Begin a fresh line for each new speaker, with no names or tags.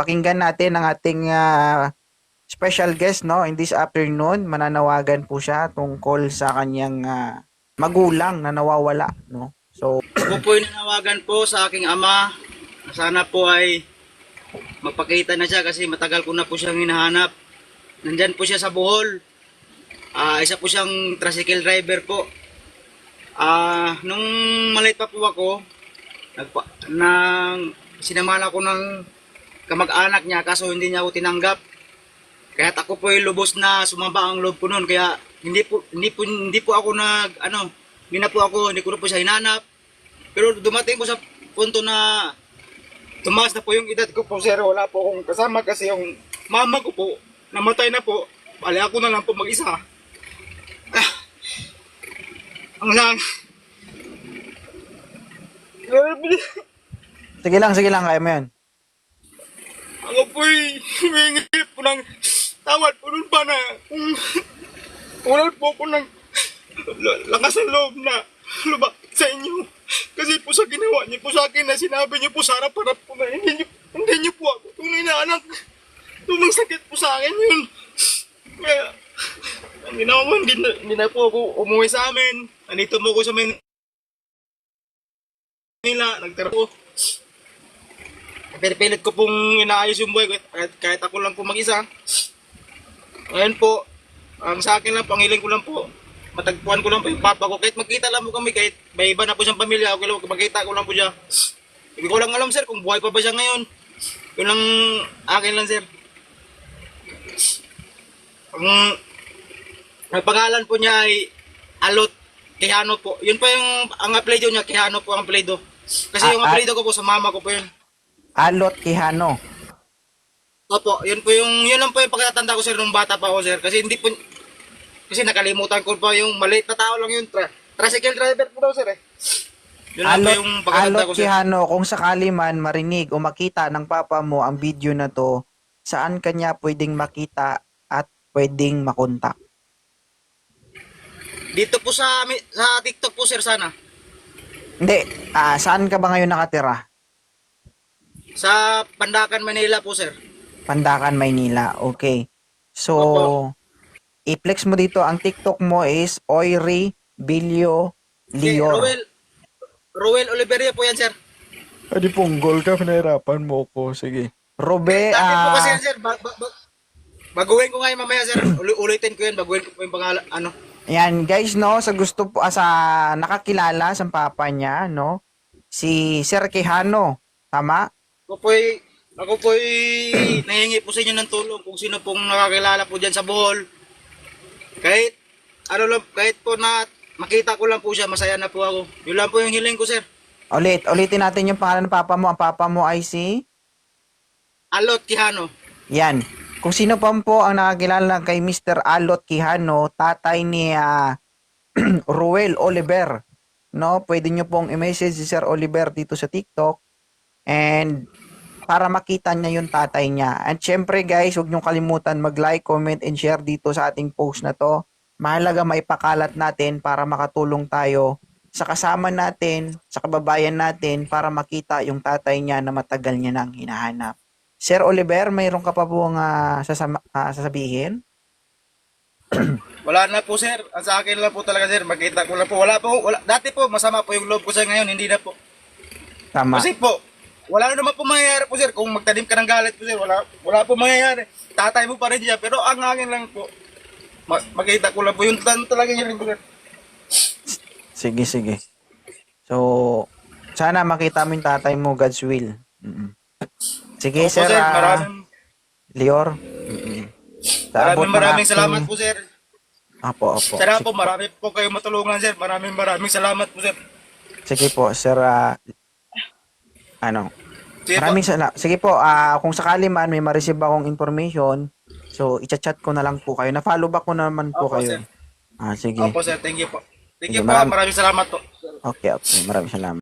pakinggan natin ang ating special guest, no? In this afternoon, mananawagan po siya tungkol sa kanyang magulang na nawawala, no? So,
Ako po'y nanawagan po sa aking ama. Sana po ay magpakita na siya kasi matagal ko na po siyang hinahanap. Nandyan po siya sa Bohol. Isa po siyang tricycle driver po. Nung maliit pa po ako, sinamahan ako ng kamag-anak niya kaso hindi niya ako tinanggap. Kaya ako po ay lubos na sumamba ang loob ko noon. Kaya hindi po ako hindi ko na po siya hinanap. Pero dumating po sa punto na tumaas na po yung edad ko po, sir. Wala po akong kasama kasi yung mama ko po, namatay na po. Bali ako na lang po mag-isa. Ang lang.
sige lang, kaya mo yan.
Ako po'y humingi po ng tawad po nun pa na wala po ako ng lakas ng loob na lubak sa inyo. Kasi po sa ginawa niyo po sa akin na sinabi niyo po sa harap-harap po na hindi niyo po ako tunay na anak. Tumang sakit po sa akin yun. Kaya, ang ginawa mo, hindi na po ako umuwi sa amin. Nandito mo ko sa Manila, nagtira po. Pinipilit ko pong inaayos yung buhay kahit ako lang po mag-isa. Ngayon po, ang sa akin lang, pangiling ko lang po, matagpuan ko lang po yung papa ko. Kahit magkita lang po kami, kahit may iba na po siyang pamilya, okay lang, magkita ko lang po siya. Hindi ko lang alam, sir, kung buhay pa ba siya ngayon. Yun lang akin lang, sir. Ang pangalan po niya ay Alot Quijano po. Yun po ang apelyido niya, Quijano po ang apelyido. Kasi yung apelyido ko po sa mama ko po yun.
Alot Quijano.
Opo, yun lang po yung pagkatanda ko, sir, nung bata pa ako, sir. Kasi nakalimutan ko pa yung maliit na tao lang yun. Tricycle driver po daw, sir, eh. Yun lang po yung pagkatanda ko,
Alot
sir.
Quijano, kung sakali man marinig o makita ng papa mo ang video na to, saan kanya pwedeng makita at pwedeng makontak?
Dito po sa TikTok po, sir, sana.
Hindi, saan ka ba ngayon nakatira?
Sa Pandacan, Manila po, sir.
Pandacan, Maynila. Okay. So,
Opo.
i-flex mo dito. Ang TikTok mo is Oiri Bilio
Si
Lior.
Roel Oliveria po yan, sir.
Adi punggol ka, pinahirapan mo ko. Sige. Robe,
Dati po kasi yan, sir. Baguhin ko ngayon mamaya, sir. Ulitin ko yan. Baguhin ko po yung pangalan.
yan guys, no, sa gusto po, sa nakakilala sa papa niya, no, si Sir Quijano. Tama?
Ako po'y nahingi po sa inyo ng tulong kung sino pong nakakilala po dyan sa Bohol. Kahit po na makita ko lang po siya, masaya na po ako. Yun lang po yung hiling ko, sir.
Ulitin natin yung pangalan ng papa mo. Ang papa mo ay si?
Alot Quijano.
Yan. Kung sino pa po ang nakakilala kay Mr. Alot Quijano, tatay ni Ruel Oliver, no? Pwede nyo pong i-message si Sir Oliver dito sa TikTok and para makita niya yung tatay niya. And syempre guys, huwag nyo kalimutan mag-like, comment, and share dito sa ating post na to. Mahalaga maipakalat natin para makatulong tayo sa kasama natin, sa kababayan natin para makita yung tatay niya na matagal niya nang hinahanap. Sir Oliver, mayroon ka pa pong sasabihin?
Wala na po, sir. Ang sa akin lang po talaga, sir. Makita ko lang po. Dati po, masama po yung loob ko sa ngayon. Hindi na po.
Tama.
Kasi po, wala na naman po mangyayari po, sir. Kung magtanim ka ng galit po, sir, wala po mangyayari. Tatay mo pa rin siya. Pero ang akin lang po, makita ko lang po. Yung talaga yun po, sir.
Sige. So, sana makita mo yung tatay mo, God's will. Sige,
Opo,
sir. Lior.
Maraming salamat po, sir.
Apo.
Sana po, marami po kayo matulungan, sir. Maraming salamat po, sir.
Sige po, sir. Maraming salamat. Sige po, kung sakali man may ma-receive akong information, so i-chat ko na lang po kayo. Na-follow back ko naman po
Opo,
kayo.
sir.
Sige.
Opo, sir. Thank you po. Thank
Sige,
you po. Maraming salamat po.
Okay. Maraming salamat.